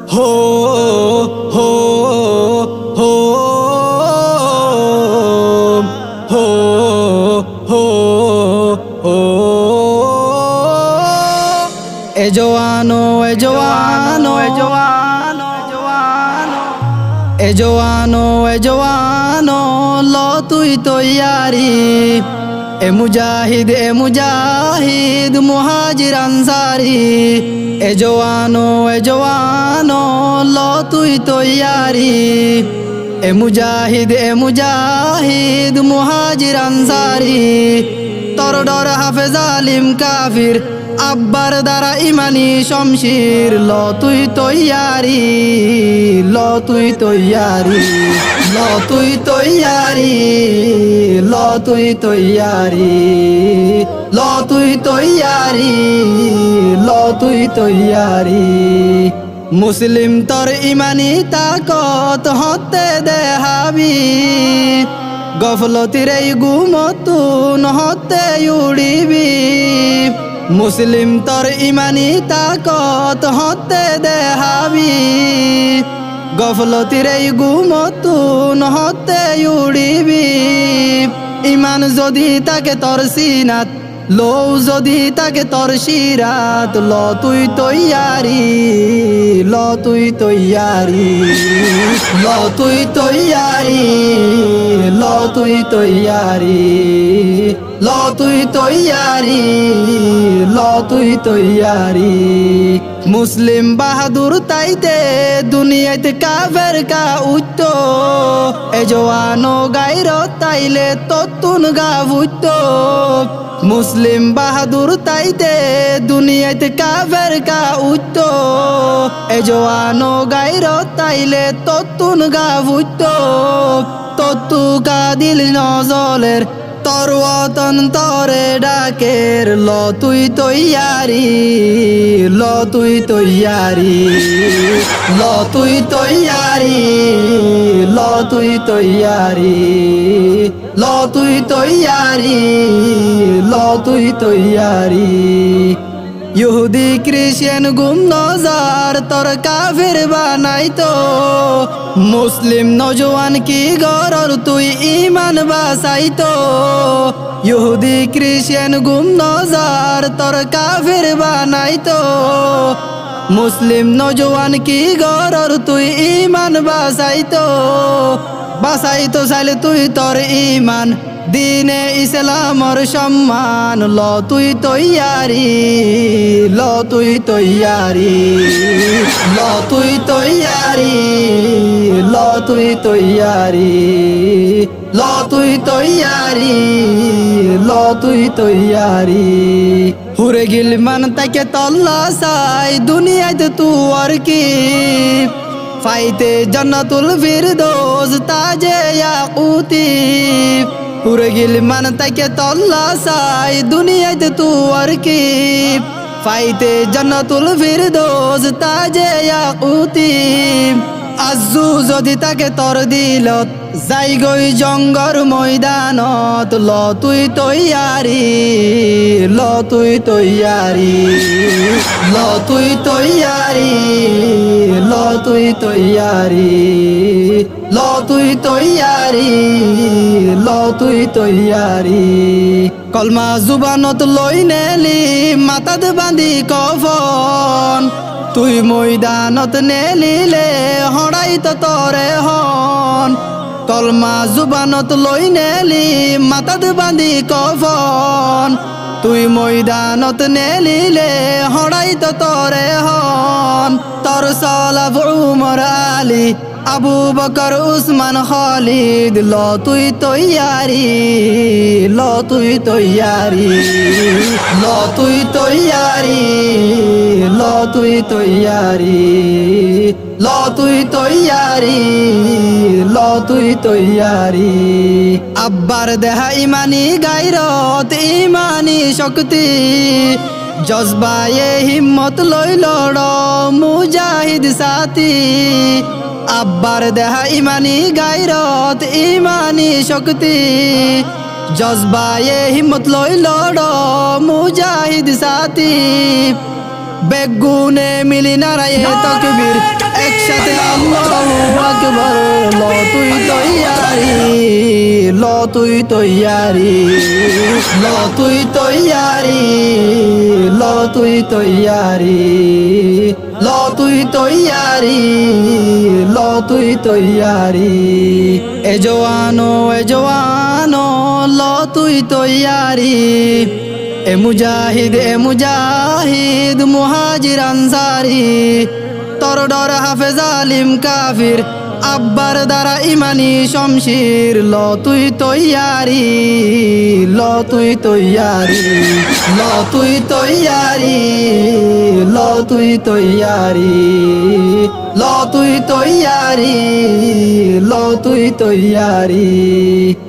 হো হো হো হো হো হো এ জওয়ানো এ জওয়ানো এ জওয়ানো এ জওয়ানো এ জওয়ানো লো তুই তৈয়ারি এ মুজাহিদ মুহাজির আনসারি এ জওয়ানো লো তুই তৈয়ারি এ মুজাহিদ মুহাজির আনসারি তর ডর হাফেজ আলিম কাফির আব্বার দ্বারা ইমানি শমশির ল তুই তৈয়ারি ল তুই তৈয়ারি ল তুই তৈয়ারি ল তুই তৈয়ারি ল তুই তৈয়ারি ল তুই তৈয়ারি মুসলিম তর ইমানি তাকত হতে দেহাবি গফলতির এই গুমতুন হতে উড়িবি মুসলিম তর ইমানি তাকত হতে দেহাবি গফলতির এই গুমতুন হতে উড়িবি ইমান যদি তাকে তর সিনাত লৌ যদি তাকে তর শিরাত ল তুই তৈয়ারি ল তুই তৈয়ারি ল তুই তৈয়ারি ল তুই তৈয়ারি ল তুই তৈয়ারি ল তুই তৈয়ারি মুসলিম বাহাদুর তাইতে দুনিয়াতে কাফের কা উচ্চ এ জওয়ানো গায়রত তাইলে ততুন গা উচ্চ মুসলিম বাহাদুর তাইতে দুনিয়াতে কাফের কা উচ্চ এ জওয়ানো গায়রত তাইলে ততুন গা উচ্চ তত্তু কা দিল নজলের তর ওয়াতন তরে ডাকের ল তুই তৈয়ারি ল তুই তৈয়ারি ল তুই তৈয়ারি ল তুই তৈয়ারি ল তুই তৈয়ারি ল তুই তৈয়ারি ইহুদি খ্রিস্টান গুম নজার তোর কাফির বানাইতো মুসলিম নজওয়ান কি গরর তুই ইমান বাসাইতো ইহুদি খ্রিস্টান গুম নজার তোর কাফির বানাইতো মুসলিম নজওয়ান কি গরর তুই ইমান বাসাইতো বাসাইতো চাইলে তুই তোর ইমান দিনে ইসলামর সম্মান ল তুই তৈয়ারি ল তুই তৈয়ারি ল তুই তৈয়ারি ল তুই তৈয়ারি ল তুই তৈয়ারি ল তুই তৈয়ারি হুরে গিলমান তাকে তল্লা চাই দুনিয়াতে তুয়ার কি ফাইতে জান্নাতুল ফিরদৌস তাজে ইয়াকুতি পুরে গিলমান তাকে তল্লা চাই দুনিয়াতে তুয়ার কি ফাইতে জান্নাতুল ফিরদৌস তাজে ইয়াকুতি আজু যদি তাকে তর দিলত যাই গই জঙ্গর ময়দানত ল তুই তৈয়ারি ল তুই তৈয়ারি ল তুই তৈয়ারি ল তুই তৈয়ারি ল তুই তৈয়ারি ল তুই তৈয়ারি কলমা জুবানত লই নেলি মাথাত বান্ধি কফন তুই ময়দানত নেলিলে হড়াই তো তরে হন কলমা জুবানত লই নেলি মাথাত বান্ধি কফন তুই ময়দানত নেলিলে হড়াই তো তরে হন তর সালাফ উমর আলী আবু বকর উসমান খালিদ ল তুই তৈয়ারি ল তুই তৈয়ারি ল তুই তৈয়ারি ল তুই তৈয়ারি ল তুই তৈয়ারি ল তুই তৈয়ারি আব্বার দেহা ইমানি গায়রত ইমানি শক্তি জজবায়ে হিম্মত লই লড় মুজাহিদ সাথী আব্বার দেহা ইমানি গায়রত ইমানি শক্তি জজবায়ে হিম্মত লই লড় মুজাহিদ সাথী বেগুনে মিলি নারায়ে তকবীর খবর ল তুই তৈয়ারি ল তুই তৈয়ারি ল তুই তৈয়ারি ল তুই তৈয়ারি ল তুই তৈয়ারি ল তুই তৈয়ারি এ জওয়ানো ল তুই তৈয়ারি এ মুজাহিদ মুহাজির আনসারি তোর ডর হাফেজ আলিম কাফির আব্বার দ্বারা ইমানি শমশির ল তুই তৈয়ারি ল তুই তৈয়ারি ল তুই তৈয়ারি ল তুই তৈয়ারি ল তুই তৈয়ারি ল তুই তৈয়ারি